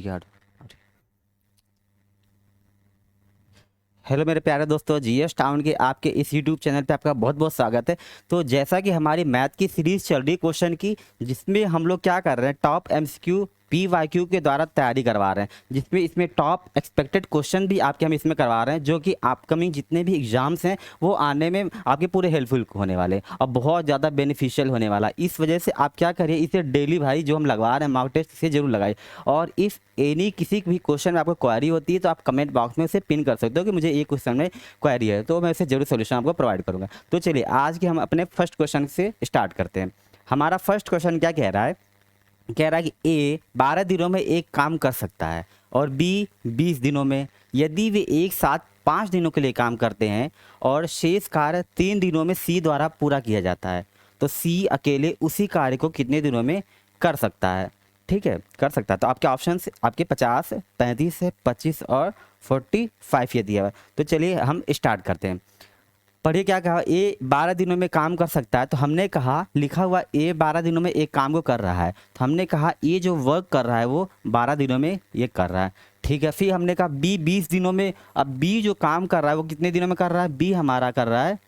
ठीक है। हेलो मेरे प्यारे दोस्तों, जीएस टाउन के आपके इस यूट्यूब चैनल पे आपका बहुत बहुत स्वागत है। तो जैसा कि हमारी मैथ की सीरीज़ चल रही है क्वेश्चन की, जिसमें हम लोग क्या कर रहे हैं, टॉप एमसीक्यू पीवाईक्यू के द्वारा तैयारी करवा रहे हैं, जिसमें इसमें टॉप एक्सपेक्टेड क्वेश्चन भी आपके हम इसमें करवा रहे हैं, जो कि अपकमिंग जितने भी एग्जाम्स हैं वो आने में आपके पूरे हेल्पफुल होने वाले और बहुत ज़्यादा बेनिफिशियल होने वाला। इस वजह से आप क्या करिए, इसे डेली भाई जो हम लगवा रहे हैं मॉक टेस्ट, इसे जरूर लगाइए। और इफ़ एनी किसी भी क्वेश्चन में आपको क्वेरी होती है तो आप कमेंट बॉक्स में उसे पिन कर सकते हो कि मुझे ये क्वेश्चन में क्वेरी है, तो मैं इसे जरूर सोल्यूशन आपको प्रोवाइड करूंगा। तो चलिए आज के हम अपने फर्स्ट क्वेश्चन से स्टार्ट करते हैं। हमारा फर्स्ट क्वेश्चन क्या कह रहा है, कह रहा है कि ए 12 दिनों में एक काम कर सकता है और बी 20 दिनों में। यदि वे एक साथ 5 दिनों के लिए काम करते हैं और शेष कार्य 3 दिनों में सी द्वारा पूरा किया जाता है, तो सी अकेले उसी कार्य को कितने दिनों में कर सकता है। ठीक है, कर सकता है। तो आपके ऑप्शन आपके 50, 35 है, 25 और 45 ये दिया हुआ है। तो चलिए हम स्टार्ट करते हैं। पढ़िए क्या कहा, ए 12 दिनों में काम कर सकता है। तो हमने कहा, लिखा हुआ ए 12 दिनों में एक काम को कर रहा है, तो हमने कहा ये जो वर्क कर रहा है वो 12 दिनों में ये कर रहा है। ठीक है, फिर हमने कहा बी 20 दिनों में। अब बी जो काम कर रहा है वो कितने दिनों में कर रहा है, बी हमारा कर रहा है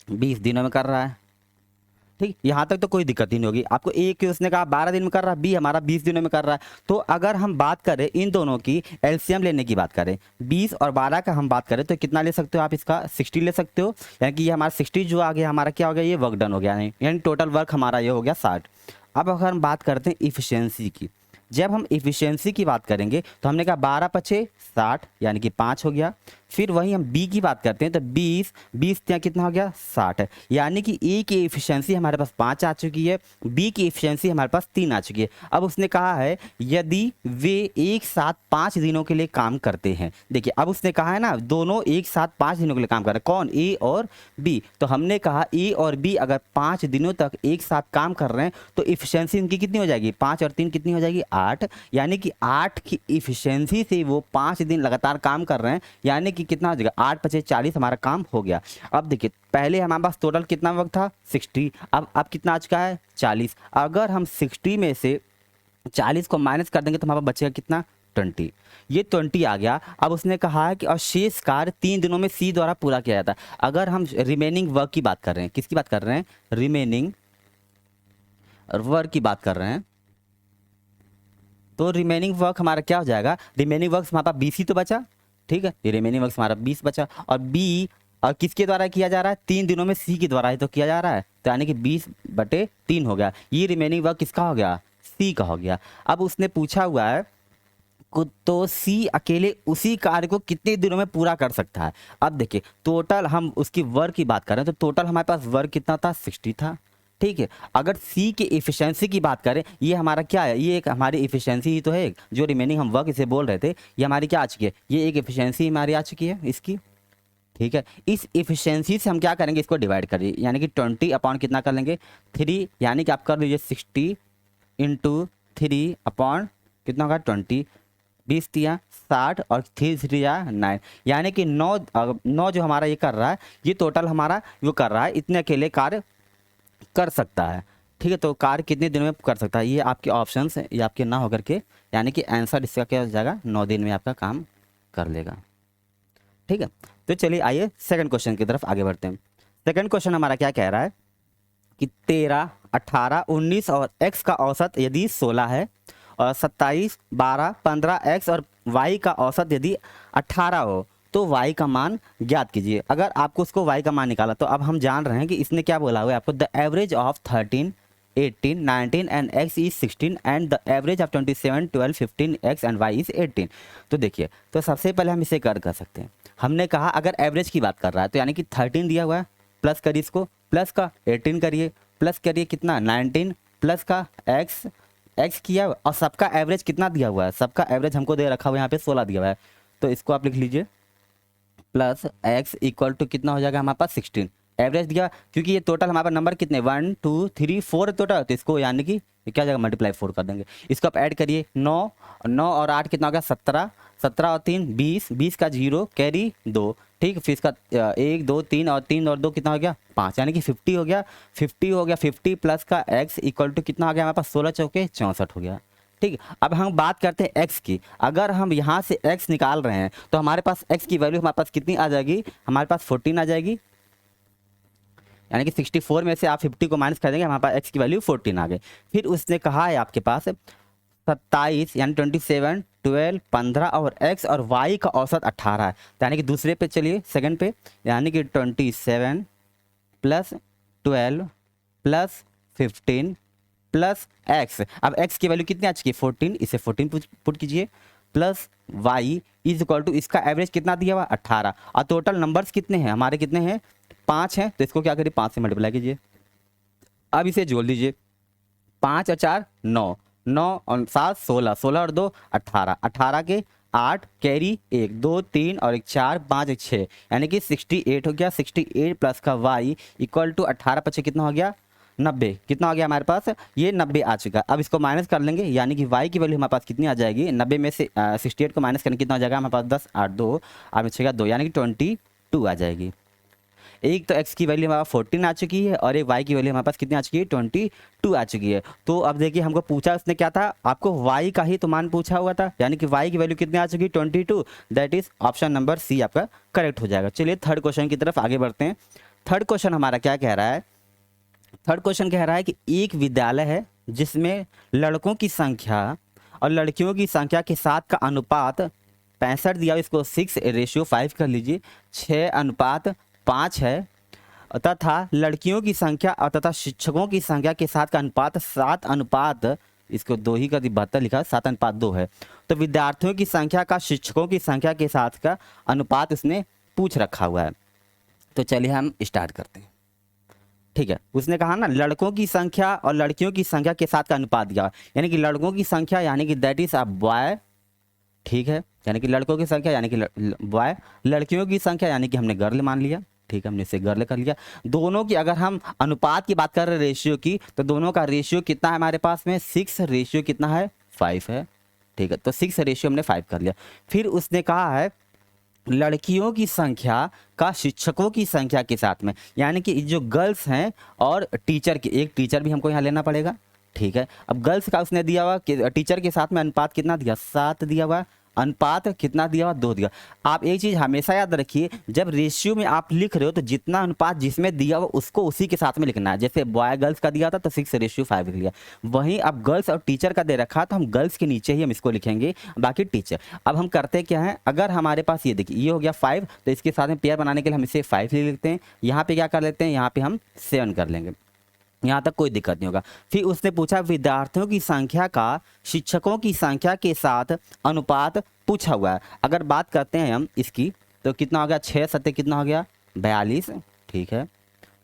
20 दिनों में कर रहा है। ठीक, यहाँ तक तो कोई दिक्कत ही नहीं होगी आपको। ए के उसने कहा 12 दिन में कर रहा है, बी हमारा 20 दिनों में कर रहा है। तो अगर हम बात करें इन दोनों की एलसीएम लेने की बात करें, 20 और 12 का हम बात करें, तो कितना ले सकते हो आप, इसका 60 ले सकते हो। यानी कि ये हमारा 60 जो आ गया, हमारा क्या हो गया, ये वर्क डन हो गया, यानी टोटल वर्क हमारा ये हो गया 60। अब अगर हम बात करते हैं इफिशियंसी की, जब हम इफिशियंसी की बात करेंगे तो हमने कहा 12 पचे 60 यानी कि 5 हो गया। फिर वही हम बी की बात करते हैं तो 20 20 ત્યાં कितना हो गया 60, यानी कि ए की इफिशियंसी हमारे पास 5 आ चुकी है, बी की इफिशियंसी हमारे पास 3 आ चुकी है। अब उसने कहा है यदि वे एक साथ 5 दिनों के लिए काम करते हैं। देखिए अब उसने कहा है ना, दोनों एक साथ 5 दिनों के लिए काम कर रहे हैं, कौन, ए और बी। तो हमने कहा ए और बी अगर 5 दिनों तक एक साथ काम कर रहे हैं तो इफिशियंसी इनकी कितनी हो जाएगी, 5 और 3 कितनी हो जाएगी 8, यानी कि 8 की इफिशियंसी से वो 5 दिन लगातार काम कर रहे हैं, यानी कि कितना हो जाएगा 8 पचे 40 हमारा काम हो गया। अब देखिए पहले हमारे पास टोटल कितना वक्त था 60, अब कितना आ चुका है 40। अगर हम 60 में से 40 को माइनस कर देंगे तो हमारे पास बचेगा कितना 20, ये 20 आ गया। अब उसने कहा है कि और शेष कार्य 3 दिनों में सी द्वारा पूरा किया जाता है। अगर हम रिमेनिंग वर्क की बात कर रहे हैं, किसकी बात कर रहे हैं, रिमेनिंग वर्क की बात कर रहे हैं, तो रिमेनिंग वर्क हमारा क्या हो जाएगा, रिमेनिंग वर्क हमारे पास 20 ही तो बचा। ठीक है, ये रिमेनिंग वर्क हमारा 20 बचा और बी और किसके द्वारा किया जा रहा है, 3 दिनों में सी के द्वारा ही तो किया जा रहा है, तो यानी कि 20/3 हो गया। ये रिमेनिंग वर्क किसका हो गया, सी का हो गया। अब उसने पूछा हुआ है तो सी अकेले उसी कार्य को कितने दिनों में पूरा कर सकता है। अब देखिए टोटल हम उसकी वर्क की बात करें तो टोटल हमारे पास वर्क कितना था 60 था। ठीक है, अगर सी की इफिशियंसी की बात करें, ये हमारा क्या है, ये एक हमारी इफिशियंसी ही तो है, जो रिमेनिंग हम वर्क इसे बोल रहे थे, ये हमारी क्या आ चुकी है, ये एक इफिशियंसी हमारी आ चुकी है इसकी। ठीक है, इस इफिशियंसी से हम क्या करेंगे, इसको डिवाइड करिए, यानी कि 20 अपॉन कितना कर लेंगे 3, यानी कि आप कर लीजिए 60 इंटू 3 अपॉन कितना होगा 20, 20 तिया 60 और 3 3 9, यानी कि 9 जो हमारा ये कर रहा है, ये टोटल हमारा वो कर रहा है, इतने अकेले कार्य कर सकता है। ठीक है, तो कार्य कितने दिनों में कर सकता है, ये आपके ऑप्शंस हैं, ये आपके ना होकर के, यानी कि आंसर इसका क्या हो जाएगा, 9 दिन में आपका काम कर लेगा। ठीक है, तो चलिए आइए सेकंड क्वेश्चन की तरफ आगे बढ़ते हैं। सेकंड क्वेश्चन हमारा क्या कह रहा है कि 13, 18, 19 और x का औसत यदि 16 है और 27, 12, 15 x और y का औसत यदि 18 हो तो y का मान ज्ञात कीजिए। अगर आपको उसको y का मान निकाला, तो अब हम जान रहे हैं कि इसने क्या बोला हुआ है आपको, the average of 13, 18, 19 and x is 16 and the average of 27, 12, 15 x and y is 18। तो देखिए, तो सबसे पहले हम इसे कर सकते हैं। हमने कहा अगर एवरेज की बात कर रहा है तो यानी कि 13 दिया हुआ है, प्लस करिए इसको, प्लस का 18 करिए, प्लस करिए कितना 19, प्लस का x किया और सबका एवरेज कितना दिया हुआ है, सबका एवरेज हमको दे रखा हुआ है यहाँ पे 16 दिया हुआ है, तो इसको आप लिख लीजिए प्लस x इक्वल टू कितना हो जाएगा हमारे पास 16, एवरेज दिया, क्योंकि ये टोटल हमारे पास नंबर कितने 1 2 3 4 टोटल, तो इसको यानी कि क्या जाएगा मल्टीप्लाई 4 कर देंगे। इसको आप ऐड करिए 9 और 8 कितना हो गया 17, 17 और 3 20, 20 का 0 कैरी 2। ठीक, फिर इसका 1 2 3 और 3 और 2 कितना हो गया 5, यानी कि 50 हो गया। 50 हो गया, 50 प्लस का x इक्वल टू कितना आ गया हमारे पास 16 चौके 64 हो गया। ठीक। अब हम बात करते हैं x की। अगर हम यहाँ से x निकाल रहे हैं तो हमारे पास x की वैल्यू हमारे पास कितनी आ जाएगी, हमारे पास 14 आ जाएगी। यानी कि 64 में से आप 50 को माइनस कर देंगे, हमारे पास x की वैल्यू 14 आ गई। फिर उसने कहा है आपके पास 27 यानी 27, 12, 15 और x और y का औसत 18 है। तो यानी कि दूसरे पे चलिए, सेकंड पे, यानी कि 27 प्लस 12 प्लस 15 प्लस x। अब x की वैल्यू कितनी आ चुकी है 14, इसे 14 पुट कीजिए, plus y is equal to इसका एवरेज कितना दिया हुआ 18। और टोटल नंबर्स कितने हैं हमारे, कितने हैं 5 हैं, तो इसको क्या करिए 5 से मल्टीप्लाई कीजिए। अब इसे जोड़ लीजिए, 5 और 4 9, 9 और 7 16, 16 और 2 18, 18 के 8 कैरी 1 2 3 और 1 4 5 1 6, यानी कि 68 हो गया। 68 प्लस का y इक्वल टू 18 पचे कितना हो गया 90। कितना हो गया हमारे पास, ये 90 आ चुका। अब इसको माइनस कर लेंगे, यानी कि y की वैल्यू हमारे पास कितनी आ जाएगी, 90 में से 68 को माइनस करने कितना हो जाएगा हमारे पास 10 8 2 8 6 2, यानी कि 22 आ जाएगी। एक तो x की वैल्यू हमारे पास 14 आ चुकी है और एक y की वैल्यू हमारे पास कितनी आ चुकी है 22 आ चुकी है। तो अब देखिए हमको पूछा उसने क्या था, आपको y का ही तो मान पूछा हुआ था, यानी कि y की वैल्यू कितनी आ चुकी है 22। That is option number C आपका करेक्ट हो जाएगा। चलिए थर्ड क्वेश्चन की तरफ आगे बढ़ते हैं। थर्ड क्वेश्चन हमारा क्या कह रहा है, थर्ड क्वेश्चन कह रहा है कि एक विद्यालय है जिसमें लड़कों की संख्या और लड़कियों की संख्या के साथ का अनुपात 65 दिया, इसको 6:5 कर लीजिए, 6:5 है, तथा लड़कियों की संख्या और तथा शिक्षकों की संख्या के साथ का अनुपात 7, इसको 2 ही का 72 लिखा है, 7:2 है। तो विद्यार्थियों की संख्या का शिक्षकों की संख्या के साथ का अनुपात इसने पूछ रखा हुआ है। तो चलिए हम स्टार्ट करते हैं। ठीक है, उसने कहा ना लड़कों की संख्या और लड़कियों की संख्या के साथ का अनुपात दिया, यानी कि लड़कों की संख्या यानी कि दैट इज अ बॉय, ठीक है, यानी कि लड़कों की संख्या यानी कि बॉय, लड़कियों की संख्या यानी कि हमने गर्ल मान लिया, ठीक है, हमने इसे गर्ल कर लिया। दोनों की अगर हम अनुपात की बात कर रहे हैं रेशियो की, तो दोनों का रेशियो कितना है हमारे पास में 6, रेशियो कितना है 5 है, ठीक है, तो 6 रेशियो हमने 5 कर लिया। फिर उसने कहा है लड़कियों की संख्या का शिक्षकों की संख्या के साथ में, यानी कि जो गर्ल्स हैं और टीचर की, एक टीचर भी हमको यहाँ लेना पड़ेगा, ठीक है। अब गर्ल्स का उसने दिया हुआ कि टीचर के साथ में अनुपात कितना दिया 7 दिया हुआ, अनुपात कितना दिया हुआ 2 दिया। आप एक चीज़ हमेशा याद रखिए, जब रेशियो में आप लिख रहे हो तो जितना अनुपात जिसमें दिया हुआ उसको उसी के साथ में लिखना है। जैसे बॉय गर्ल्स का दिया था तो 6:5 लिख लिया, वहीं अब गर्ल्स और टीचर का दे रखा तो हम गर्ल्स के नीचे ही हम इसको लिखेंगे, बाकी टीचर। अब हम करते क्या है, अगर हमारे पास ये देखिए ये हो गया 5, तो इसके साथ में पेयर बनाने के लिए हम इसे 5 ले लेते हैं, यहाँ पे क्या कर लेते हैं, यहाँ पे हम 7 कर लेंगे, यहाँ तक कोई दिक्कत नहीं होगा। फिर उसने पूछा विद्यार्थियों की संख्या का शिक्षकों की संख्या के साथ अनुपात पूछा हुआ है। अगर बात करते हैं हम इसकी तो कितना हो गया 6 सत्ते कितना हो गया 42, ठीक है।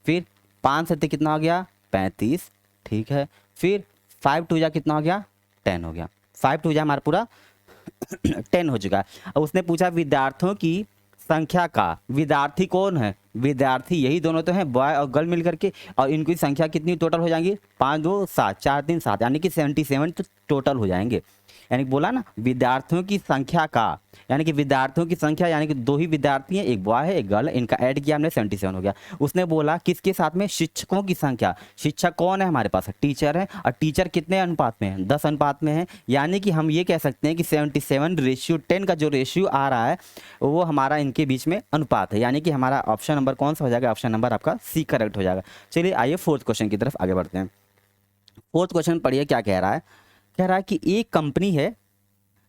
फिर 5 सत्ते कितना हो गया 35, ठीक है। फिर 5 2 जा कितना हो गया 10 हो गया, 5 2 जा हमारा पूरा 10 हो चुका है। अब उसने पूछा विद्यार्थियों की संख्या का, विद्यार्थी कौन है, विद्यार्थी यही दोनों तो हैं बॉय और गर्ल मिलकर के, और इनकी संख्या कितनी टोटल हो जाएंगी 5 2 7 4 3 7, यानी कि 77 तो टोटल हो जाएंगे। यानी कि बोला ना विद्यार्थियों की संख्या का, यानी कि विद्यार्थियों की संख्या यानी कि 2 ही विद्यार्थी हैं, एक बॉय है एक गर्ल, इनका ऐड किया हमने 77 हो गया। उसने बोला किसके साथ में, शिक्षकों की संख्या, शिक्षक कौन है हमारे पास टीचर है, और टीचर कितने अनुपात में है 10 अनुपात में है, यानी कि हम ये कह सकते हैं कि 77:10 का जो रेशियो आ रहा है वो हमारा इनके बीच में अनुपात है, यानी कि हमारा ऑप्शन नंबर कौन सा हो जाएगा, ऑप्शन नंबर आपका सी करेक्ट हो जाएगा। चलिए आइए फोर्थ क्वेश्चन की तरफ आगे बढ़ते हैं। फोर्थ क्वेश्चन पढ़िए क्या कह रहा है, कह रहा है कि एक कंपनी है,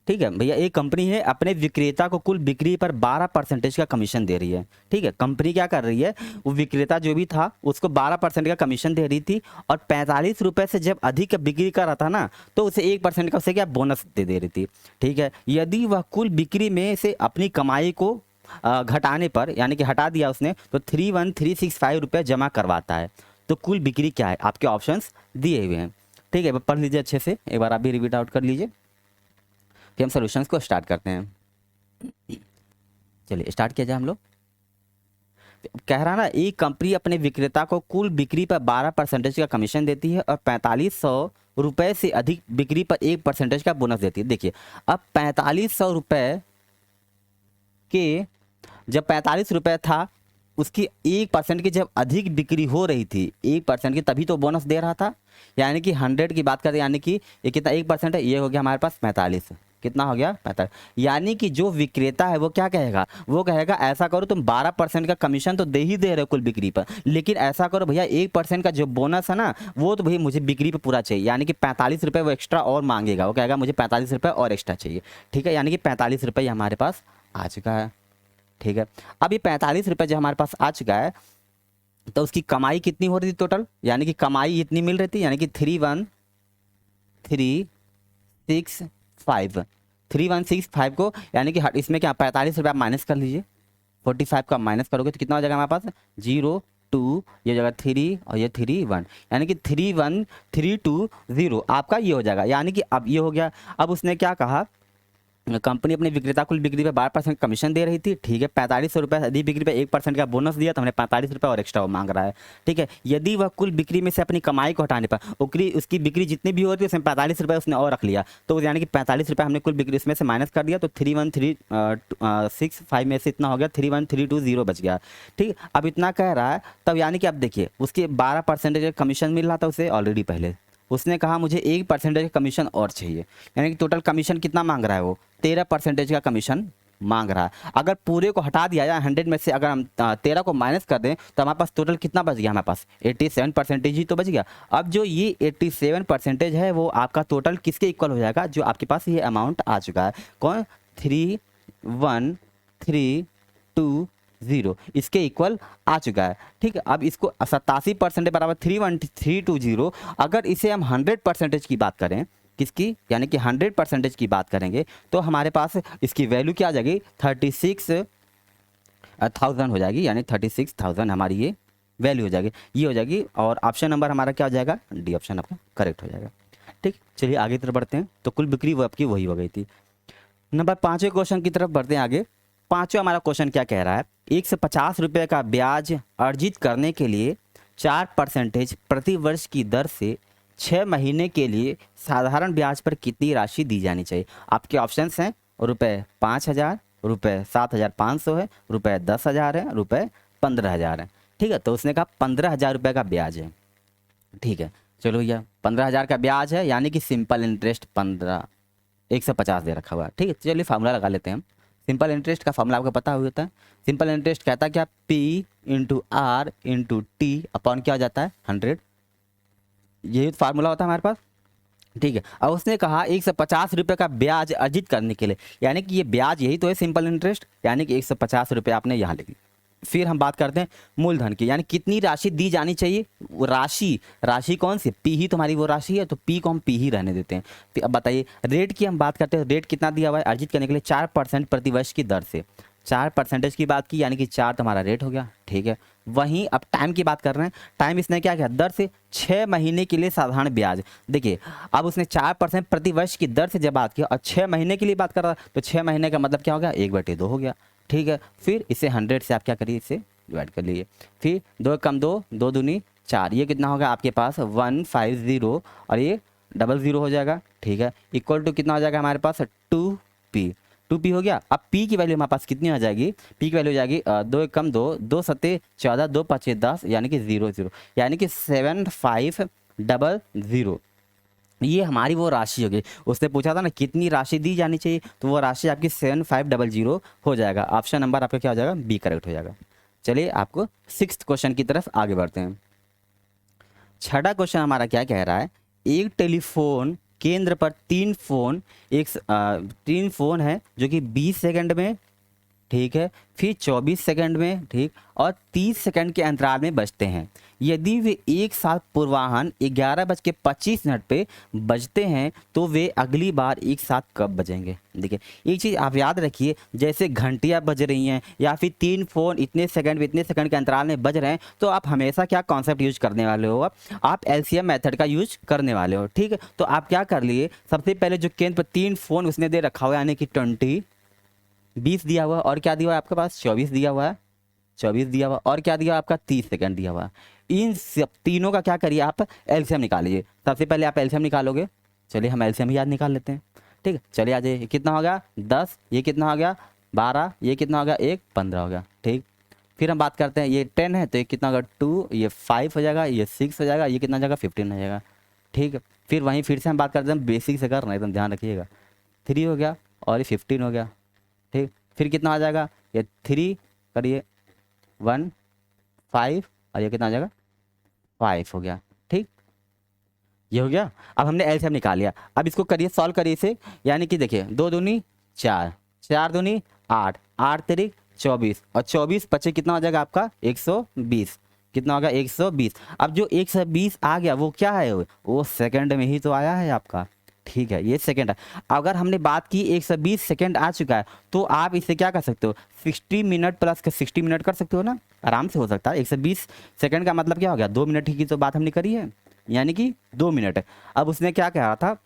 ठीक है भैया, एक कंपनी है अपने विक्रेता को कुल बिक्री पर 12% का कमीशन दे रही है, ठीक है। कंपनी क्या कर रही है, वो विक्रेता जो भी था उसको 12% का कमीशन दे रही थी, और 45 रुपए से जब अधिक बिक्री कर रहा था ना तो उसे 1% का उसे क्या बोनस दे रही थी, ठीक है। यदि वह कुल बिक्री में से अपनी कमाई को घटाने पर, यानी कि हटा दिया उसने, तो 31365 रुपये जमा करवाता है। तो कुल बिक्री क्या है, आपके ऑप्शंस दिए हुए हैं, ठीक है। पढ़ लीजिए अच्छे से, एक बार आप भी रिपीट आउट कर लीजिए, फिर हम सॉल्यूशंस को स्टार्ट करते हैं। चलिए स्टार्ट किया जाए हम लोग। कह रहा ना एक कंपनी अपने विक्रेता को कुल बिक्री पर 12% का कमीशन देती है और 4500 रुपये से अधिक बिक्री पर 1% का बोनस देती है। देखिए अब 4500 रुपये के, जब 45 रुपये था उसकी 1% की जब अधिक बिक्री हो रही थी 1% की, तभी तो बोनस दे रहा था। यानी कि 100 की बात करें, यानी कि ये कितना 1% है, ये हो गया हमारे पास 45। कितना हो गया 45। यानी कि जो विक्रेता है वो क्या कहेगा, वो कहेगा ऐसा करो तुम 12% का कमीशन तो दे ही दे रहे हो कुल बिक्री पर, लेकिन ऐसा करो भैया 1% का जो बोनस है ना वो तो भैया मुझे बिक्री पे पूरा चाहिए। यानी कि 45 रुपये वो एक्स्ट्रा और मांगेगा, वो कहेगा मुझे 45 रुपये और एक्स्ट्रा चाहिए। ठीक है, यानी कि 45 रुपये हमारे पास आ चुका है। ठीक है, अब ये 45 रुपये जो हमारे पास आ चुका है, तो उसकी कमाई कितनी हो रही थी टोटल, यानी कि कमाई इतनी मिल रही थी, यानी कि 31365 3165 को, यानी कि इसमें क्या 45 रुपये आप माइनस कर लीजिए, 45 का माइनस करोगे तो कितना हो जाएगा हमारे पास 02, ये जगह 3 और ये 31, यानी कि 31320 आपका ये हो जाएगा। यानी कि अब ये हो गया। अब उसने क्या कहा, कंपनी अपने विक्रेता कुल बिक्री पे 12% कमीशन दे रही थी। ठीक है, 4500 रुपये अधिक बिक्री पे 1% का बोनस दिया, तो हमने 45 रुपये और एक्स्ट्रा वो मांग रहा है। ठीक है, यदि वह कुल बिक्री में से अपनी कमाई को हटाने पर उसकी बिक्री जितनी भी हो रही है उसमें 45 रुपये उसने और रख लिया, तो यानी कि 45 रुपये हमने कुल बिक्री उसमें से माइनस कर दिया, तो 31365 में से इतना हो गया 31320 बच गया। ठीक है, अब इतना कह रहा है, तब यानी कि अब देखिए उसके 12% कमीशन मिल रहा था उसे ऑलरेडी पहले, उसने कहा मुझे 1% कमीशन और चाहिए, यानी कि टोटल कमीशन कितना मांग रहा है वो 13% का कमीशन मांग रहा है। अगर पूरे को हटा दिया जाए 100 में से, अगर हम 13 को माइनस कर दें तो हमारे पास टोटल कितना बच गया, हमारे पास 87% ही तो बच गया। अब जो ये 87% है वो आपका टोटल किसके इक्वल हो जाएगा, जो आपके पास ये अमाउंट आ चुका है, कौन 31320 इसके इक्वल आ चुका है। ठीक है, अब इसको 87% बराबर 31320, अगर इसे हम 100% की बात करें, किसकी, यानी कि 100% की बात करेंगे, तो हमारे पास इसकी वैल्यू क्या आ जाएगी 36,000 हो जाएगी, यानी 36,000 हमारी ये वैल्यू हो जाएगी, ये हो जाएगी। और ऑप्शन नंबर हमारा क्या हो जाएगा, डी ऑप्शन आपका करेक्ट हो जाएगा। ठीक, चलिए आगे तरफ बढ़ते हैं। तो कुल बिक्री वो आपकी वही हो गई थी। नंबर 5वें क्वेश्चन की तरफ बढ़ते हैं आगे। 5वां हमारा क्वेश्चन क्या कह रहा है, 150 रुपये का ब्याज अर्जित करने के लिए 4% प्रति वर्ष की दर से 6 महीने के लिए साधारण ब्याज पर कितनी राशि दी जानी चाहिए। आपके ऑप्शंस हैं रुपये 5,000, रुपये 7,500 है, रुपये 10,000 है, रुपये 15,000 है। ठीक है, तो उसने कहा 15,000 रुपये का ब्याज है। ठीक है, चलो भैया 15,000 का ब्याज है, यानी कि सिंपल इंटरेस्ट 150 दे रखा हुआ है। ठीक है, चलिए फार्मूला लगा लेते हैं हम। सिंपल इंटरेस्ट का फार्मूला आपको पता होता है। सिंपल इंटरेस्ट कहता है क्या, P into R into T upon क्या हो जाता है 100, यही फार्मूला होता है हमारे पास। ठीक है, अब उसने कहा 150 रुपये का ब्याज अर्जित करने के लिए, यानी कि ये ब्याज यही तो है सिंपल इंटरेस्ट, यानी कि 150 रुपये आपने यहाँ लिख ली। फिर हम बात करते हैं मूलधन की, यानी कितनी राशि दी जानी चाहिए। वो राशि कौन सी, पी ही तुम्हारी वो राशि है, तो पी को हम पी ही रहने देते हैं। फिर अब बताइए रेट की हम बात करते हैं, रेट कितना दिया हुआ है अर्जित करने के लिए 4% प्रति वर्ष की दर से, 4% की बात की, यानी कि 4 तुम्हारा रेट हो गया। ठीक है, वहीं अब टाइम की बात कर रहे हैं, टाइम इसने क्या किया, दर से 6 महीने के लिए साधारण ब्याज। देखिए अब उसने 4% प्रति वर्ष की दर से जब बात की और 6 महीने के लिए बात कर रहा, तो 6 महीने का मतलब क्या हो गया 1/2 हो गया। ठीक है, फिर इसे 100 से आप क्या करिए, इसे डिवाइड कर लीजिए। फिर 2 कम 2, 2 दूनी 4, ये कितना होगा आपके पास 150 और ये 00 हो जाएगा। ठीक है, इक्वल टू कितना हो जाएगा हमारे पास 2p, 2p हो गया। अब p की वैल्यू हमारे पास कितनी आ जाएगी, p की वैल्यू हो जाएगी 2 कम 2, 2 सत्ते 14, 2 5 10, यानी कि 00, यानी कि 7500। ये हमारी वो राशि होगी। उसने पूछा था ना कितनी राशि दी जानी चाहिए, तो वो राशि आपकी 7500 हो जाएगा। ऑप्शन नंबर आपका क्या हो जाएगा, बी करेक्ट हो जाएगा। चलिए आपको 6th क्वेश्चन की तरफ आगे बढ़ते हैं। 6वां क्वेश्चन हमारा क्या कह रहा है, एक टेलीफोन केंद्र पर 3 फोन है जो कि 20 सेकंड में, ठीक है, फिर 24 सेकंड में, ठीक, और 30 सेकंड के अंतराल में बजते हैं। यदि वे एक साथ पूर्वाह्न 11:25 पे बजते हैं तो वे अगली बार एक साथ कब बजेंगे। देखिए एक चीज़ आप याद रखिए, जैसे घंटियाँ बज रही हैं या फिर 3 फोन इतने सेकंड के अंतराल में बज रहे हैं, तो आप हमेशा क्या कॉन्सेप्ट यूज करने वाले हो, आप LCM मेथड का यूज करने वाले हो। ठीक है, तो आप क्या कर लिए, सबसे पहले जो केंद्र पर 3 फोन उसने दे रखा हुआ, यानी कि 20 दिया हुआ, और क्या दिया हुआ है आपके पास 24 दिया हुआ है, 24 दिया हुआ, और क्या दिया आपका 30 सेकंड दिया हुआ। इन सब तीनों का क्या करिए आप एलसीएम निकालिए। सबसे पहले आप एलसीएम निकालोगे, चलिए हम एलसीएम ही याद निकाल लेते हैं। ठीक है, चलिए आ जाइए, कितना हो गया 10, ये कितना हो गया 12, ये कितना हो गया 1, 15 हो गया। ठीक, फिर हम बात करते हैं, ये 10 है तो ये कितना होगा 2, ये 5 हो जाएगा, ये 6 हो जाएगा, ये कितना हो जाएगा 15 हो जाएगा। ठीक है, फिर वहीं फिर से हम बात करते हैं, बेसिक से कर रहे हैं एकदम ध्यान रखिएगा। 3 हो गया और ये 15 हो गया। ठीक, फिर कितना आ जाएगा, ये 3 करिए 1 5 और ये कितना आ जाएगा 5 हो गया। ठीक, ये हो गया। अब हमने एलसीएम निकाल लिया, अब इसको करिए सॉल्व करिए इसे, यानी कि देखिए 2 दूनी 4, 4 दूनी 8, 8 तिरिक 24 और 24 बचे कितना हो जाएगा आपका 120, कितना होगा 120। अब जो 120 आ गया वो क्या है, वो सेकंड में ही तो आया है आपका। ठीक है, ये सेकंड है। अगर हमने बात की 120 सेकंड आ चुका है तो आप इसे क्या कर सकते हो, 60 मिनट प्लस 60 मिनट कर सकते हो ना, आराम से हो सकता है। 120 सेकंड का मतलब क्या हो गया, 2 मिनट की तो बात हमने करी है, यानी कि 2 मिनट है। अब उसने क्या कहा था,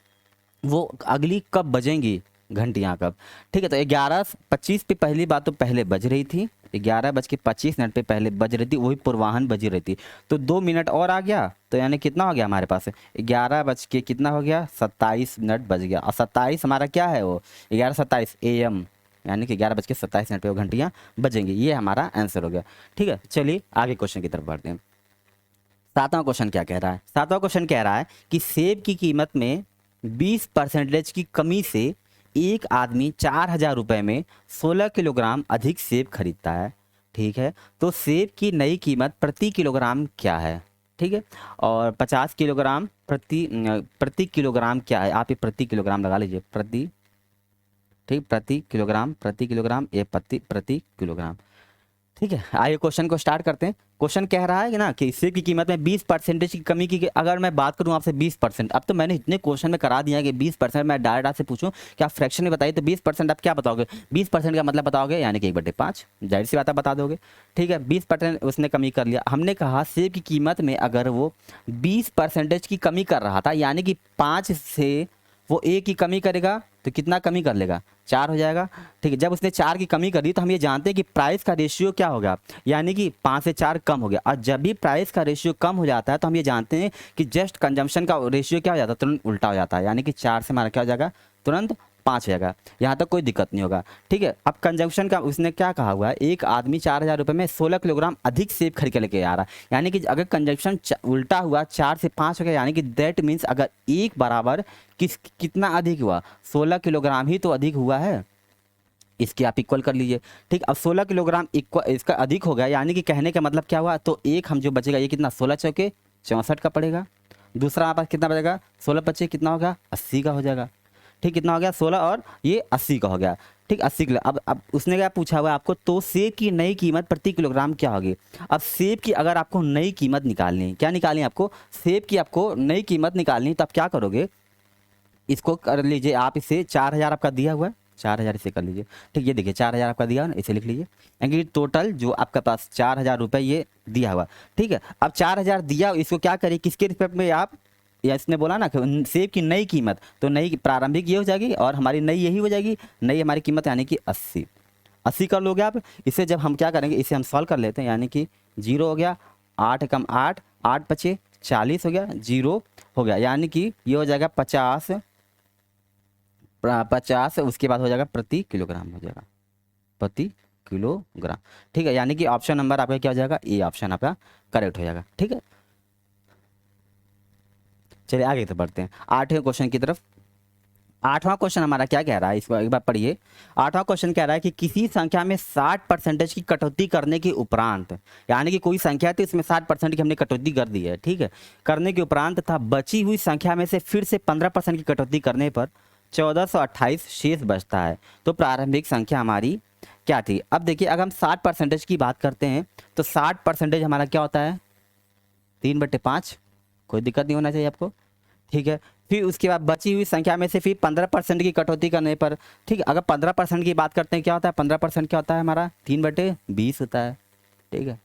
वो अगली कब बजेंगी घंटियाँ कब। ठीक है, तो 11:25 पे पहली बात तो पहले बज रही थी, 11:25 पे पहले बज रही थी, वही पूर्वाहन बजी रही थी। तो 2 मिनट और आ गया, तो यानी कितना हो गया हमारे पास 11 बज के कितना हो गया 27 मिनट बज गया। और 27 हमारा क्या है, वो 11:27 AM, यानी कि 11:27 पे वो घंटियाँ बजेंगी। ये हमारा आंसर हो गया। ठीक है, चलिए आगे क्वेश्चन की तरफ बढ़ते हैं। 7वां क्वेश्चन क्या कह रहा है, 7वां क्वेश्चन कह रहा है कि सेब की कीमत में 20% की कमी से एक आदमी 4,000 रुपये में 16 किलोग्राम अधिक सेब खरीदता है। ठीक है, तो सेब की नई कीमत प्रति किलोग्राम क्या है। ठीक है, और 50 किलोग्राम प्रति किलोग्राम क्या है, आप ये प्रति किलोग्राम लगा लीजिए, प्रति, ठीक, प्रति किलोग्राम ये प्रति किलोग्राम। ठीक है, आइए क्वेश्चन को स्टार्ट करते हैं। क्वेश्चन कह रहा है कि ना कि सेब की कीमत में 20% की कमी की। अगर मैं बात करूं आपसे 20%, अब तो मैंने इतने क्वेश्चन में करा दिया है कि 20%, मैं डायरेक्ट आपसे पूछूं कि आप फ्रैक्शन में बताइए तो 20% आप क्या बताओगे, 20% का मतलब बताओगे यानी कि 1/5, जाहिर सी बात आप बता दोगे। ठीक है, 20% उसने कमी कर लिया। हमने कहा सेब की कीमत में अगर वो 20% की कमी कर रहा था, यानी कि 5 से वो 1 की कमी करेगा तो कितना कमी कर लेगा, 4 हो जाएगा। ठीक है, जब उसने 4 की कमी करी तो हम ये जानते हैं कि प्राइस का रेशियो क्या होगा, यानी कि 5 से 4 कम हो गया। और जब भी प्राइस का रेशियो कम हो जाता है तो हम ये जानते हैं कि जस्ट कंजम्पशन का रेशियो क्या हो जाता है, तुरंत उल्टा हो जाता है, यानी कि 4 से हमारा क्या हो जाएगा, तुरंत 5 हो जाएगा। यहाँ तक कोई दिक्कत नहीं होगा। ठीक है, अब कंजम्पशन का उसने क्या कहा हुआ है, एक आदमी 4,000 रुपये में 16 किलोग्राम अधिक सेब खरीद के लेके आ रहा है, यानी कि अगर कंजम्पशन उल्टा हुआ 4 से 5 हो गया, यानी कि दैट मीन्स अगर एक बराबर कितना अधिक हुआ, 16 किलोग्राम ही तो अधिक हुआ है, इसके आप इक्वल कर लीजिए। ठीक, अब 16 किलोग्राम इक्वल इसका अधिक हो गया, यानी कि कहने का मतलब क्या हुआ, तो एक हम जो बचेगा ये कितना 16 चौके 64 का पड़ेगा। दूसरा हमारे पास कितना बचेगा, 16 बचे कितना होगा 80 का हो जाएगा। ठीक, कितना हो गया 16 और ये 80 का हो गया। ठीक, 80 किलो। अब उसने क्या पूछा हुआ है आपको, तो सेब की नई कीमत प्रति किलोग्राम क्या होगी। अब सेब की अगर आपको नई कीमत निकालनी है, क्या निकालनी है आपको, सेब की आपको नई कीमत निकालनी है, तो आप क्या करोगे, इसको कर लीजिए आप, इसे 4,000 आपका दिया हुआ है, 4,000 इसे कर लीजिए। ठीक, ये देखिए 4,000 आपका दिया हुआ ना, इसे लिख लीजिए, यानी कि टोटल जो आपके पास 4,000 रुपये ये दिया हुआ। ठीक है, अब 4,000 दिया, इसको क्या करिए, किसके रिस्पेक्ट में आप, या इसने बोला ना कि सेब की नई कीमत, तो नई प्रारंभिक ये हो जाएगी और हमारी नई यही हो जाएगी, नई हमारी कीमत यानी कि 80 कर लोगे आप। इसे जब हम क्या करेंगे, इसे हम सॉल्व कर लेते हैं, यानी कि 0 हो गया, 8 कम 8, 8 बचे 40 हो गया, 0 हो गया, यानी कि ये हो जाएगा 50, उसके बाद हो जाएगा प्रति किलोग्राम हो जाएगा, प्रति किलोग्राम। ठीक है, यानी कि ऑप्शन नंबर आपका क्या हो जाएगा, ए ऑप्शन आपका करेक्ट हो जाएगा। ठीक है, चलिए आगे तो बढ़ते हैं 8वें क्वेश्चन की तरफ। 8वां क्वेश्चन हमारा क्या कह रहा है, इसको एक बार पढ़िए। 8वां क्वेश्चन कह रहा है कि किसी संख्या में 60% की कटौती करने के उपरांत, यानी कि कोई संख्या थी इसमें 60% की हमने कटौती कर दी है, ठीक है, करने के उपरांत था बची हुई संख्या में से फिर से 15% की कटौती करने पर 1428 शेष बचता है, तो प्रारंभिक संख्या हमारी क्या थी। अब देखिए अगर हम 60% की बात करते हैं तो 60% हमारा क्या होता है 3/5, कोई दिक्कत नहीं होना चाहिए आपको। ठीक है, फिर उसके बाद बची हुई संख्या में से फिर 15% की कटौती करने पर, ठीक है, अगर 15% की बात करते हैं क्या होता है, 15% क्या होता है हमारा 3/20 होता है। ठीक है,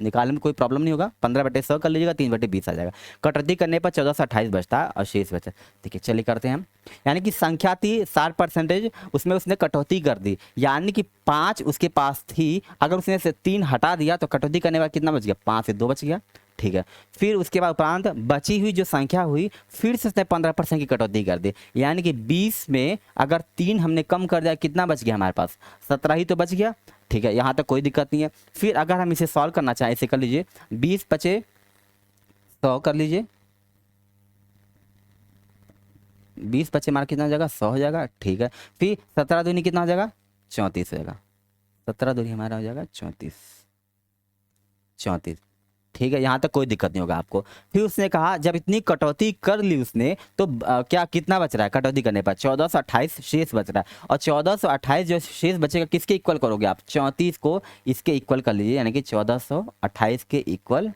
निकालने में कोई प्रॉब्लम नहीं होगा, 15/100 कर लीजिएगा, 3/20 आ जाएगा। कटौती करने पर 1428 बचता है और शेष बचा। ठीक है, चलिए करते हैं हम, यानी कि संख्या थी 60%, उसमें उसने कटौती कर दी, यानी कि 5 उसके पास थी, अगर उसने से 3 हटा दिया तो कटौती करने पर कितना बच गया, 5 से 2 बच गया। ठीक है। फिर उसके बाद उपरांत बची हुई जो संख्या हुई फिर से उसने 15% की कटौती कर दी, यानी कि 20 में अगर 3 हमने कम कर दिया कितना बच गया हमारे पास, 17 ही तो बच गया। ठीक है, यहाँ तक कोई दिक्कत नहीं है। फिर अगर हम इसे सॉल्व करना चाहें, इसे कर लीजिए 20 बचे 100 कर लीजिए, 20 बचे मार कितना हो जाएगा 100 हो जाएगा। ठीक है, फिर 17 दूनी कितना हो जाएगा 34 हो जाएगा, 17 दूनी हमारा हो जाएगा 34। ठीक है, यहाँ तक कोई दिक्कत नहीं होगा आपको। फिर उसने कहा जब इतनी कटौती कर ली उसने तो क्या कितना बच रहा है कटौती करने पर 1428 शेष बच रहा है। और 1428 जो शेष बचेगा किसके इक्वल करोगे आप, 34 को इसके इक्वल कर लीजिए, यानी कि 1428 के इक्वल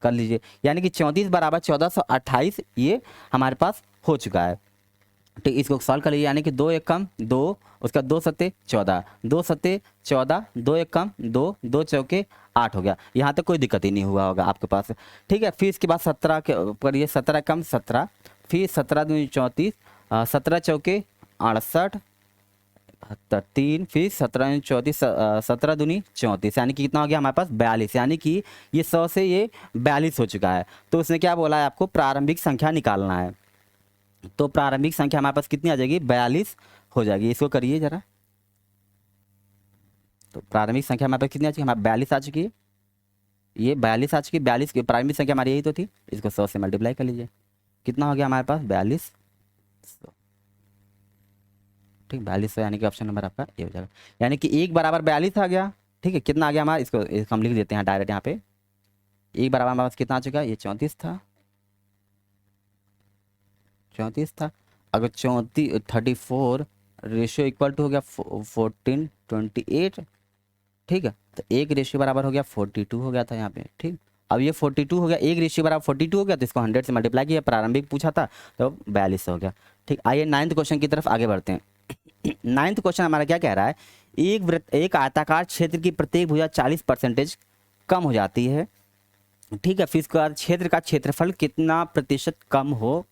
कर लीजिए, यानी कि 34 बराबर 1428 ये हमारे पास हो चुका है। ठीक, इसको सॉल्व कर लीजिए, यानी कि 2 एक कम 2, उसका 2 सत्ते 14, 2 सत्ते 14, 2 एक कम 2, 2 चौके 8 हो गया। यहाँ तक कोई दिक्कत ही नहीं हुआ होगा आपके पास। ठीक है, फिर इसके बाद 17 के ऊपर ये 17 कम 17, फिर 17 दूनी 34, 17 चौके 68, 3, फिर 17 34, 17 दूनी 34, यानी कि कितना हो गया हमारे पास 42, यानी कि ये 100 से ये 42 हो चुका है। तो उसने क्या बोला है आपको प्रारंभिक संख्या निकालना है, तो प्रारंभिक संख्या हमारे पास कितनी आ जाएगी 42 हो जाएगी। इसको करिए जरा, तो प्रारंभिक संख्या हमारे पास कितनी आ चुकी है, हमारे 42 आ चुकी है, ये 42 आ चुकी है। 42 की प्रारंभिक संख्या हमारी यही तो थी, इसको 100 से मल्टीप्लाई कर लीजिए, कितना हो गया हमारे पास 42। ठीक, 4200, यानी कि ऑप्शन नंबर आपका ये हो जाएगा, यानी कि 1 बराबर 42 आ गया। ठीक है, कितना आ गया हमारा, इसको हम लिख देते हैं डायरेक्ट यहाँ पे, 1 बराबर हमारे पास कितना आ चुका है, ये 34 था, 34 था। अगर 34 रेशियो इक्वल टू हो गया 14:28। ठीक है, तो 1 रेशियो बराबर हो गया 42 हो गया था यहाँ पे। ठीक, अब ये 42 हो गया, 1 रेशियो बराबर 42 हो गया, तो इसको 100 से मल्टीप्लाई किया, प्रारंभिक पूछा था तो 42 हो गया। ठीक, आइए 9th क्वेश्चन की तरफ आगे बढ़ते हैं। 9th क्वेश्चन हमारा क्या कह रहा है, एक आयताकार क्षेत्र की प्रत्येक भुजा 40% कम हो जाती है। ठीक है, फिर इसके बाद क्षेत्र का क्षेत्रफल कितना प्रतिशत कम हो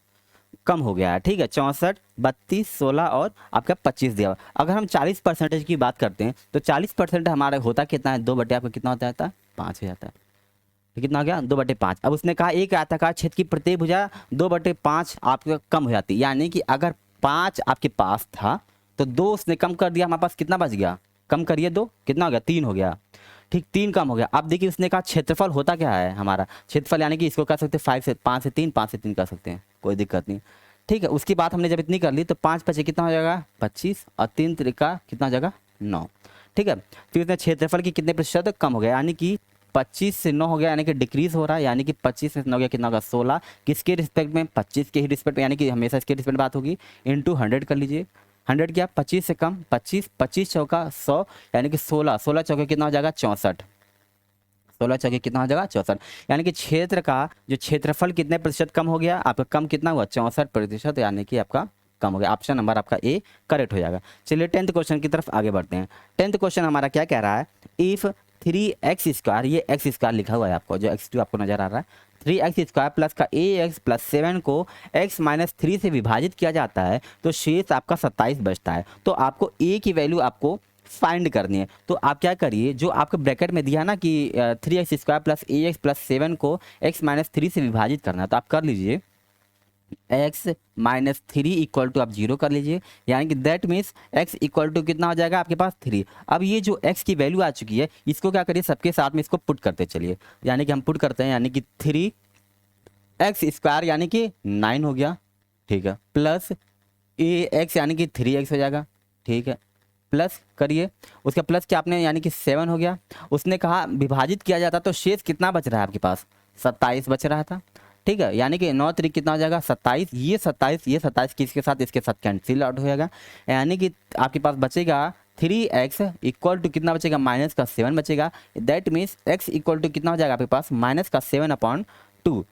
गया है। ठीक है, 64, 32, 16 और आपका 25 दिया हुआ। अगर हम 40% की बात करते हैं तो 40% हमारा होता कितना है, 2 बटे आपका कितना होता है 5 हो जाता है। तो कितना हो गया 2/5। अब उसने कहा एक आयताकार क्षेत्र की प्रत्येक भुजा 2/5 आपका कम हो जाती है, यानी कि अगर 5 आपके पास था तो 2 उसने कम कर दिया, हमारे पास कितना बच गया, कम करिए 2, कितना हो गया 3 हो गया। ठीक, 3 कम हो गया। अब देखिए उसने कहा क्षेत्रफल होता क्या है हमारा, क्षेत्रफल यानी कि इसको कर सकते हैं 5 से 5 से 3 कर सकते हैं, कोई दिक्कत नहीं। ठीक है, उसकी बात हमने जब इतनी कर ली तो 5 5 कितना हो जाएगा 25 और 3 त्रिका कितना हो जाएगा 9। ठीक है, फिर उसने क्षेत्रफल की कितने प्रतिशत कम हो गया, यानी कि 25 से 9 हो गया, यानी कि डिक्रीज हो रहा है, यानी कि 25 से 9 हो गया कितना होगा 16, किसके रिस्पेक्ट में 25 के ही रिस्पेक्ट में, यानी कि हमेशा इसके रिस्पेक्ट में बात होगी, इंटू 100 कर लीजिए। 100 क्या 25 से कम 25, 25 चौका 100, यानी कि 16, 16 चौके कितना हो जाएगा 64, 16 चौके कितना हो जाएगा 64, यानी कि क्षेत्र का जो क्षेत्रफल कितने प्रतिशत कम हो गया आपका, कम कितना हुआ 64%, यानी कि आपका कम हो गया। ऑप्शन नंबर आपका ए करेक्ट हो जाएगा। चलिए 10th क्वेश्चन की तरफ आगे बढ़ते हैं। 10th क्वेश्चन हमारा क्या कह रहा है, इफ 3x², ये x² लिखा हुआ है आपको, जो x2 आपको नजर आ रहा है, 3x² प्लस का ax प्लस 7 को x माइनस 3 से विभाजित किया जाता है तो शेष आपका 27 बचता है। तो आपको a की वैल्यू आपको फाइंड करनी है। तो आप क्या करिए, जो आपको ब्रैकेट में दिया ना कि 3x² प्लस ax प्लस 7 को x माइनस 3 से विभाजित करना है, तो आप कर लीजिए x माइनस 3 इक्वल टू आप 0 कर लीजिए, यानी कि that means x equal to कितना हो जाएगा आपके पास 3। अब ये जो x की वैल्यू आ चुकी है इसको क्या करिए सबके साथ में इसको पुट करते चलिए, यानी कि हम पुट करते हैं, यानी कि 3x² यानी कि 9 हो गया। ठीक है, प्लस ax यानी कि 3x हो जाएगा। ठीक है, प्लस करिए, उसका प्लस क्या आपने यानी कि 7 हो गया। उसने कहा विभाजित किया जाता तो शेष कितना बच रहा है आपके पास 27 बच रहा था। ठीक है, यानी कि 9 3 कितना हो जाएगा 27, ये 27 किसके साथ इसके साथ कैंसिल आउट हो जाएगा, यानी कि आपके पास बचेगा 3x इक्वल टू कितना बचेगा माइनस का 7 बचेगा। That means x equal to कितना हो जाएगा आपके पास माइनस का 7/2,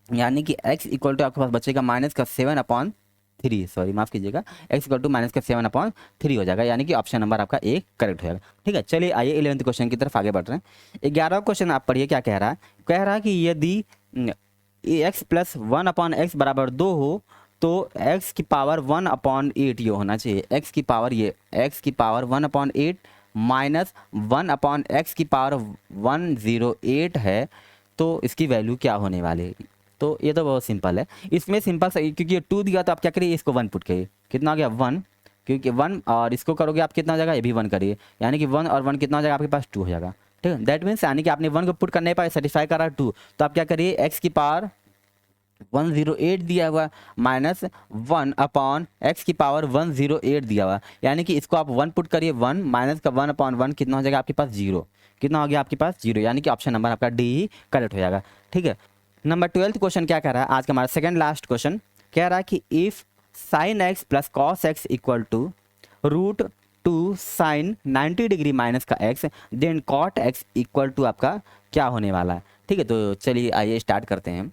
यानी कि x इक्वल टू आपके पास बचेगा माइनस का 7/3, सॉरी माफ कीजिएगा, x इक्वल टू माइनस का 7/3 हो जाएगा, यानी कि ऑप्शन नंबर आपका ए करेक्ट हो जाएगा। ठीक है, चलिए आइए 11th क्वेश्चन की तरफ आगे बढ़ रहे हैं। 11वां क्वेश्चन आप पढ़िए क्या कह रहा है, कह रहा है कि यदि x प्लस 1/x बराबर 2 हो तो x की पावर 1/8 ये होना चाहिए, x की पावर 1/8 माइनस 1/x की पावर 108 है, तो इसकी वैल्यू क्या होने वाली है। तो ये तो बहुत सिंपल है। इसमें सिंपल सा, क्योंकि ये 2 दिया तो आप क्या करिए, इसको 1 पुट करिए, कितना हो गया 1, क्योंकि 1 और इसको करोगे आप कितना हो जाएगा, ये भी 1 करिए, यानी कि 1 और 1 कितना हो जाएगा आपके पास 2 हो जाएगा। ठीक है, दैट मीन्स यानी कि आपने 1 को पुट करने पर सेटिस्फाई कर रहा है 2, तो आप क्या करिए x की पावर 108 दिया हुआ माइनस 1 अपॉन एक्स की पावर 108 दिया हुआ, यानी कि इसको आप 1 पुट करिए, 1 माइनस का 1 अपॉन 1 कितना हो जाएगा आपके पास 0, कितना हो गया आपके पास 0, यानी कि ऑप्शन नंबर आपका डी ही करेक्ट हो जाएगा। ठीक है, नंबर 12th क्वेश्चन क्या कह रहा है, आज का हमारा सेकंड लास्ट क्वेश्चन कह रहा है कि if sin x plus cos x equal to root two sin 90 degree minus का x then cot x equal to आपका क्या होने वाला है। ठीक है, तो चलिए आइए स्टार्ट करते हैं।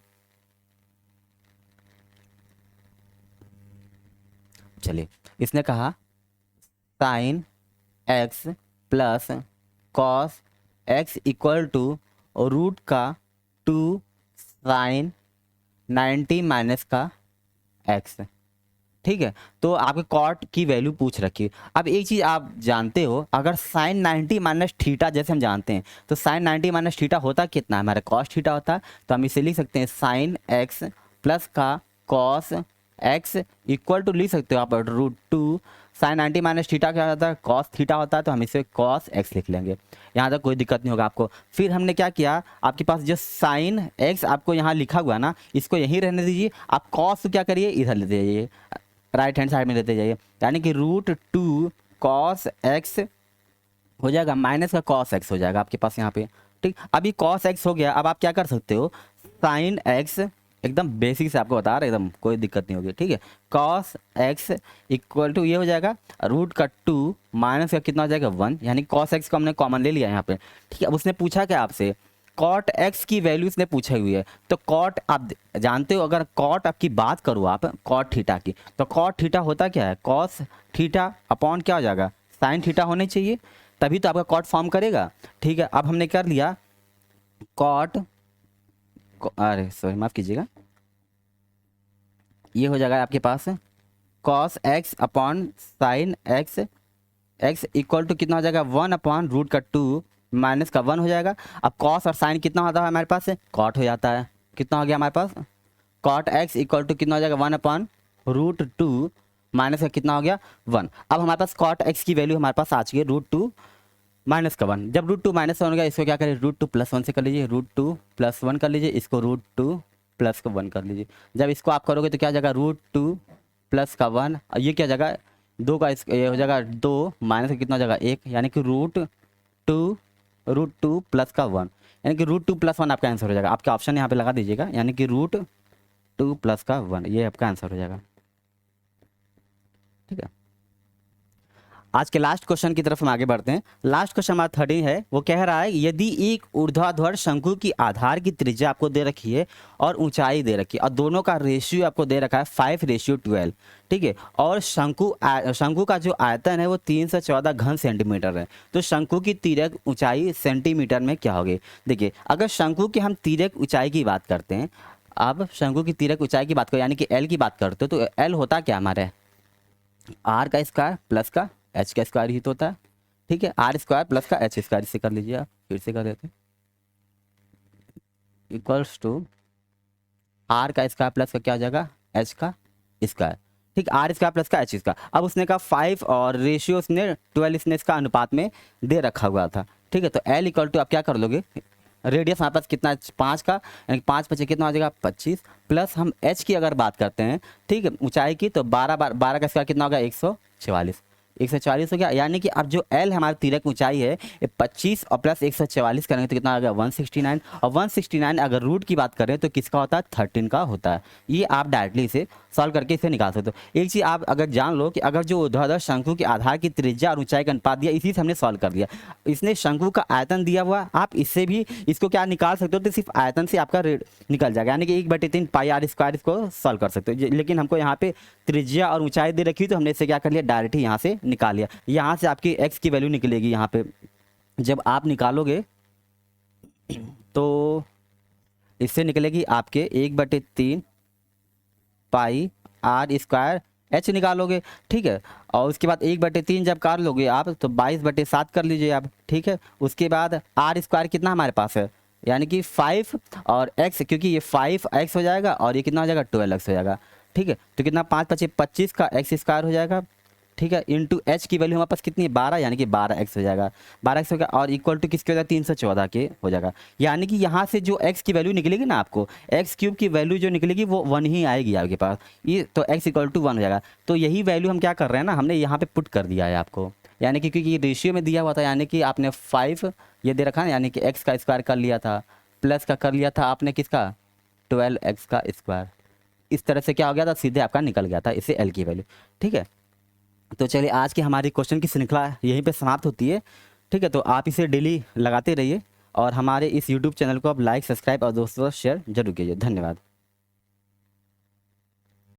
चलिए, इसने कहा sine x plus cos x equal to root का 2 साइन 90 माइनस का एक्स। ठीक है, तो आपके कॉट की वैल्यू पूछ रखी है। अब एक चीज़ आप जानते हो, अगर साइन 90 माइनस थीटा जैसे हम जानते हैं, तो साइन 90 माइनस थीटा होता कितना है, हमारा कॉस थीटा होता है, तो हम इसे लिख सकते हैं साइन एक्स प्लस का कॉस एक्स इक्वल टू लिख सकते हो आप रूट 2 साइन 90 माइनस थीटा क्या होता है, कॉस थीटा होता है, तो हम इसे कॉस एक्स लिख लेंगे। यहाँ तक कोई दिक्कत नहीं होगा आपको। फिर हमने क्या किया, आपके पास जो साइन एक्स आपको यहाँ लिखा हुआ ना, इसको यहीं रहने दीजिए, आप कॉस क्या करिए इधर लेते जाइए, राइट हैंड साइड में लेते जाइए, यानी कि रूट 2 कॉस एक्स हो जाएगा माइनस का कॉस एक्स हो जाएगा आपके पास यहाँ पे। ठीक, अभी कॉस एक्स हो गया, अब आप क्या कर सकते हो, साइन एक्स एकदम बेसिक से आपको बता रहे, एकदम कोई दिक्कत नहीं होगी। ठीक है, कॉस एक्स इक्वल टू ये हो जाएगा रूट का 2 माइनस का कितना हो जाएगा 1, यानी कॉस एक्स को हमने कॉमन ले लिया यहाँ पे। ठीक है, अब उसने पूछा क्या आपसे, कॉट एक्स की वैल्यू इसने पूछी हुई है, तो कॉट आप जानते हो, अगर कॉट आपकी बात करूँ आप कॉट थीटा की, तो कॉट थीटा होता क्या है, कॉस थीटा अपॉन क्या हो जाएगा साइन थीटा होने चाहिए, तभी तो आपका कॉट फॉर्म करेगा। ठीक है, अब हमने कर लिया कॉट, अरे सॉरी माफ़ कीजिएगा, ये हो जाएगा आपके पास cos x upon sin x, x equal to कितना हो जाएगा 1 अपॉन रूट का 2 माइनस का 1 हो जाएगा। अब कॉस और साइन कितना होता है हमारे पास, कॉट हो जाता है, कितना हो गया हमारे पास कॉट एक्स इक्वल टू कितना हो जाएगा 1 अपॉन रूट 2 माइनस का कितना हो गया 1। अब हमारे पास कॉट एक्स की वैल्यू हमारे पास आ चुकी है रूट 2 माइनस का 1। जब रूट 2 माइनस 1 हो गया, इसको क्या करें रूट 2 प्लस 1 से कर लीजिए, रूट 2 प्लस 1 कर लीजिए, इसको रूट 2 प्लस का 1 कर लीजिए। जब इसको आप करोगे तो क्या हो जाएगा रूट 2 प्लस का 1, और ये क्या हो जाएगा 2 का, ये हो जाएगा 2 माइनस का कितना हो जाएगा 1, यानी कि रूट 2 प्लस का 1, यानी कि रूट 2 प्लस 1 आपका आंसर हो जाएगा। आपका ऑप्शन यहाँ पे लगा दीजिएगा, यानी कि रूट 2 प्लस का 1, ये आपका आंसर हो जाएगा। ठीक है, आज के लास्ट क्वेश्चन की तरफ हम आगे बढ़ते हैं। लास्ट क्वेश्चन हमारा 13 है, वो कह रहा है यदि एक ऊर्ध्वाधर शंकु की आधार की त्रिज्या आपको दे रखी है और ऊंचाई दे रखी है, और दोनों का रेशियो आपको दे रखा है 5:12। ठीक है, और शंकु का जो आयतन है वो 314 घन सेंटीमीटर है, तो शंकु की तिर्यक ऊंचाई सेंटीमीटर में क्या होगी। देखिए, अगर शंकु की हम तिर्यक ऊंचाई की बात करते हैं, अब शंकु की तिर्यक ऊंचाई की बात करें यानी कि एल की बात करते हो, तो एल होता क्या हमारे आर का स्क्वायर प्लस का एच का स्क्वायर ही तो होता है। ठीक है, आर स्क्वायर प्लस का एच स्क्वायर, इससे कर लीजिए आप, फिर से कर देते हैं, इक्वल्स टू आर का स्क्वायर प्लस का क्या हो जाएगा एच का स्क्वायर। ठीक, आर स्क्वायर प्लस का एच स्क्वायर। अब उसने कहा 5 और रेशियो उसने 12 इसने इसका अनुपात में दे रखा हुआ था। ठीक है, तो एल इक्वल टू आप क्या कर लोगे, रेडियस हमारे पास कितना 5 का, यानी 5 बचे कितना हो जाएगा 25, प्लस हम एच की अगर बात करते हैं, ठीक है ऊंचाई की, तो 12 का स्क्वायर कितना होगा 144 हो गया, यानी कि अब जो एल हमारी तिर्यक ऊंचाई है ये 25 और प्लस 144 करेंगे तो कितना आ गया 169, और 169 अगर रूट की बात करें तो किसका होता है 13 का होता है। ये आप डायरेक्टली इसे सॉल्व करके इसे निकाल सकते हो। एक चीज़ आप अगर जान लो कि अगर जो ऊर्ध्वाधर शंकु के आधार की त्रिज्या और ऊंचाई का अनुपात दिया, इसी से हमने सॉल्व कर दिया। इसने शंकु का आयतन दिया हुआ, आप इससे भी इसको क्या निकाल सकते हो, तो सिर्फ आयतन से आपका निकल जाएगा, यानी कि 1/3 पाई आर स्क्वायर इसको सॉल्व कर सकते हो। लेकिन हमको यहाँ पे त्रिज्या और ऊंचाई दे रखी, तो हमने इसे क्या कर लिया डायरेक्ट ही यहाँ से निकाल लिया। यहाँ से आपकी एक्स की वैल्यू निकलेगी, यहाँ पे जब आप निकालोगे तो इससे निकलेगी आपके 1/3 पाई आर स्क्वायर एच निकालोगे। ठीक है, और उसके बाद 1/3 जब कर लोगे आप तो 22/7 कर लीजिए आप। ठीक है, उसके बाद आर स्क्वायर कितना हमारे पास है यानी कि 5 और x, क्योंकि ये 5x हो जाएगा और ये कितना हो जाएगा 12x हो जाएगा। ठीक है, तो कितना 5 × 5 = 25 का x स्क्वायर हो जाएगा। ठीक है, इंटू h की वैल्यू हमारे पास कितनी है 12, यानी कि 12x हो जाएगा। 12x हो गया और इक्वल टू किसके हो जाएगा 314 के हो जाएगा। यानी कि यहाँ से जो x की वैल्यू निकलेगी ना, आपको x³ की वैल्यू जो निकलेगी वो 1 ही आएगी आपके पास, ये तो x = 1 हो जाएगा। तो यही वैल्यू हम क्या कर रहे हैं ना, हमने यहाँ पे पुट कर दिया है आपको, यानी कि क्योंकि ये रेशियो में दिया हुआ था, यानी कि आपने 5 ये दे रखा है, यानी कि x का स्क्वायर कर लिया था, प्लस का कर लिया था आपने किसका 12x का स्क्वायर। इस तरह से क्या हो गया था, सीधे आपका निकल गया था इससे l की वैल्यू। ठीक है, तो चलिए आज की हमारी क्वेश्चन की श्रृंखला यहीं पे समाप्त होती है। ठीक है, तो आप इसे डेली लगाते रहिए और हमारे इस यूट्यूब चैनल को आप लाइक, सब्सक्राइब और दोस्तों शेयर जरूर कीजिए। धन्यवाद।